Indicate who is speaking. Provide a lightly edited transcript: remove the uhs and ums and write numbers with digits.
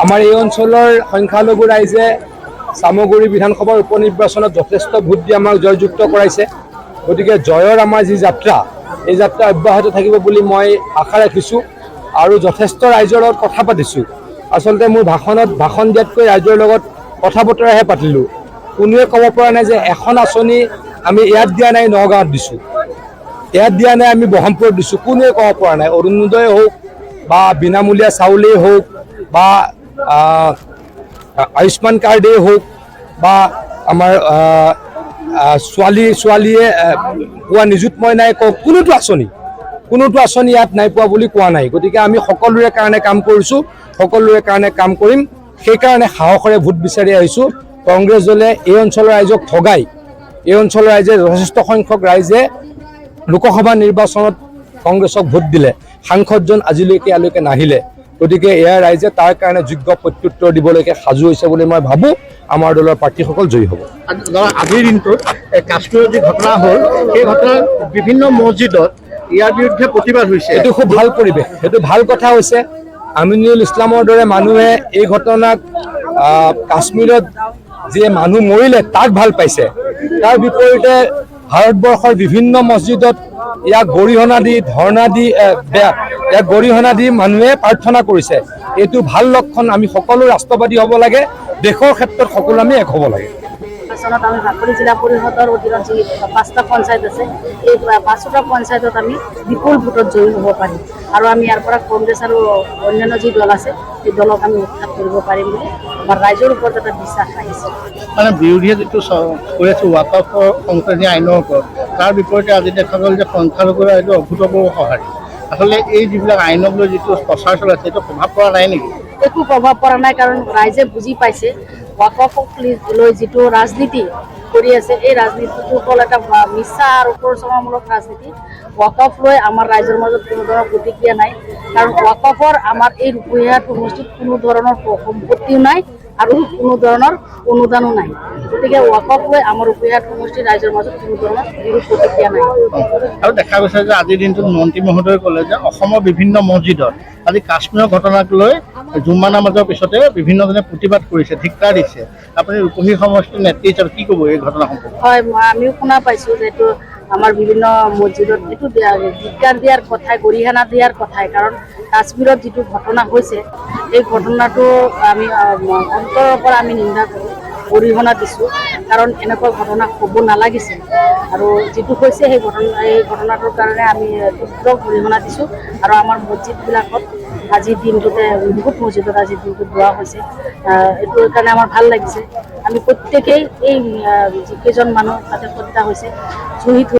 Speaker 1: আমাৰ এই অঞ্চলৰ সংখ্যালঘু ৰাইজে চামগুৰি বিধানসভাৰ উপ নিৰ্বাচনত যথেষ্ট ভোট দি আমাক জয়যুক্ত কৰাইছে। গতিকে জয়ৰ আমাৰ যি যাত্ৰা, এই যাত্ৰা অব্যাহত থাকিব বুলি মই আশা ৰাখিছোঁ আৰু যথেষ্ট ৰাইজৰ লগত কথা পাতিছোঁ। আচলতে মোৰ ভাষণ দিয়াতকৈ ৰাইজৰ লগত কথা বতৰাহে পাতিলোঁ। কোনোৱে ক'ব পৰা নাই যে এখন আঁচনি আমি ইয়াত দিয়া নাই, নগাঁৱত দিছোঁ, ইয়াত দিয়া নাই আমি ব্ৰহ্মপুৰত দিছোঁ, কোনোৱে ক'ব পৰা নাই। অৰুণোদয় হওক বা বিনামূলীয়া চাউলেই হওক বা আয়ুষ্মান কাৰ্ডেই হওক বা আমাৰ ছোৱালীয়ে পোৱা নিযুত মইনাই কওক, কোনোটো আঁচনি ইয়াত নাই পোৱা বুলি কোৱা নাই। গতিকে আমি সকলোৰে কাৰণে কাম কৰিছোঁ, সকলোৰে কাৰণে কাম কৰিম। সেইকাৰণে সাহসেৰে ভোট বিচাৰি আহিছোঁ। কংগ্ৰেছ দলে এই অঞ্চলৰ ৰাইজক ঠগাই, এই অঞ্চলৰ ৰাইজে যথেষ্ট সংখ্যক ৰাইজে লোকসভা নিৰ্বাচনত কংগ্ৰেছক ভোট দিলে, সাংসদজন আজিলৈকে ইয়ালৈকে নাহিলে। গতিকে এয়া ৰাইজে তাৰ কাৰণে যোগ্য প্ৰত্যুত্তৰ দিবলৈকে সাজু হৈছে বুলি মই ভাবোঁ। আমাৰ দলৰ প্ৰাৰ্থীসকল জয়ী হ'ব।
Speaker 2: আজিৰ দিনটোত কাশ্মীৰৰ যি ঘটনা হ'ল, সেই ঘটনাত বিভিন্ন মছজিদত ইয়াৰ বিৰুদ্ধে প্ৰতিবাদ হৈছে।
Speaker 1: এইটো খুব ভাল পৰিৱেশ, সেইটো ভাল কথা হৈছে। আমিনুল ইছলামৰ দৰে মানুহে এই ঘটনাক কাশ্মীৰত যে মানুহ মৰিলে তাক ভাল পাইছে। তাৰ বিপৰীতে ভাৰতবৰ্ষৰ বিভিন্ন মছজিদত ইয়াক গৰিহণা দি ইয়াক গৰিহণা দি মানুহে প্ৰাৰ্থনা কৰিছে। এইটো ভাল লক্ষণ। আমি সকলো ৰাষ্ট্ৰবাদী হ'ব লাগে, দেশৰ ক্ষেত্ৰত সকলো আমি এক হ'ব লাগে।
Speaker 3: নিৰ্বাচনত আমি বাকৰি জিলা পৰিষদৰ অধীনত যি 5টা পঞ্চায়ত আছে, এই 5টা পঞ্চায়তত আমি বিপুল ভোটত জয়ী হ'ব পাৰিম আৰু আমি ইয়াৰ পৰা কংগ্ৰেছ আৰু অন্যান্য যি দল আছে সেই দলক আমি উৎখাত কৰিব পাৰিম বুলি আমাৰ ৰাইজৰ ওপৰত এটা বিশ্বাস আহিছে।
Speaker 2: মানে বিৰোধীয়ে যিটো কৈ আছে ৱাকফ সংশোধনী আইনৰ ওপৰত, তাৰ বিপৰীতে আজি দেখা গ'ল যে সংখ্যালঘু ৰাইজৰ অভূতপূৰ্ব সঁহাৰি। আচলতে এই যিবিলাক আইনক লৈ যিটো প্ৰচাৰ চলাইছে, সেইটো প্ৰভাৱ পৰা নাই নেকি?
Speaker 3: একো প্ৰভাৱ পৰা নাই, কাৰণ ৰাইজে বুজি পাইছে ৱাকফক লৈ যিটো ৰাজনীতি কৰি আছে, এই ৰাজনীতিটো হ'ল এটা মিছা আৰু প্ৰৰোচনামূলক ৰাজনীতি। ৱাকফ লৈ আমাৰ ৰাইজৰ মাজত কোনো ধৰণৰ প্ৰতিক্ৰিয়া নাই, কাৰণ ৱাকফৰ আমাৰ এই ৰূপহীহাট সমষ্টিত কোনো ধৰণৰ সম্পত্তিও নাই আৰু কোনো ধৰণৰ অনুদানো নাই। গতিকে ৱাকফ লৈ আমাৰ ৰূপহীহাট সমষ্টিৰ ৰাইজৰ মাজত কোনো ধৰণৰ বিৰোধ প্ৰতিক্ৰিয়া নাই।
Speaker 2: আৰু দেখা গৈছে যে আজিৰ দিনটোত মন্ত্ৰী মহোদয়ে ক'লে যে অসমৰ বিভিন্ন মছজিদত আজি কাশ্মীৰৰ ঘটনাক লৈ জুম্মানা মাজৰ পিছতে বিভিন্নজনে প্ৰতিবাদ কৰিছে, ধিক্কাৰ দিছে। আপুনি ৰূপহী সমষ্টিৰ নেত্ৰী হিচাপে কি ক'ব এই ঘটনা সম্পৰ্কে?
Speaker 3: হয়, আমিও শুনা পাইছোঁ যে এইটো আমাৰ বিভিন্ন মছজিদত এইটো ধিক্কাৰ দিয়াৰ কথাই, গৰিহণা দিয়াৰ কথাই। কাৰণ কাশ্মীৰত যিটো ঘটনা হৈছে, এই ঘটনাটো আমি অন্তৰৰ পৰা আমি নিন্দা কৰোঁ, গৰিহণা দিছোঁ। কাৰণ এনেকুৱা ঘটনা হ'ব নালাগিছিল আৰু যিটো হৈছে সেই ঘটনাটোৰ কাৰণে আমি তীব্ৰ গৰিহণা দিছোঁ। আৰু আমাৰ মছজিদবিলাকত আজিৰ দিনটোতে বহুত মছজিদত আজিৰ দিনটোত দোৱা হৈছে। এইটোৰ কাৰণে আমাৰ ভাল লাগিছে। আমি প্ৰত্যেকেই এই যিকেইজন মানুহ তাতে হত্যা হৈছে, শ্বহীদ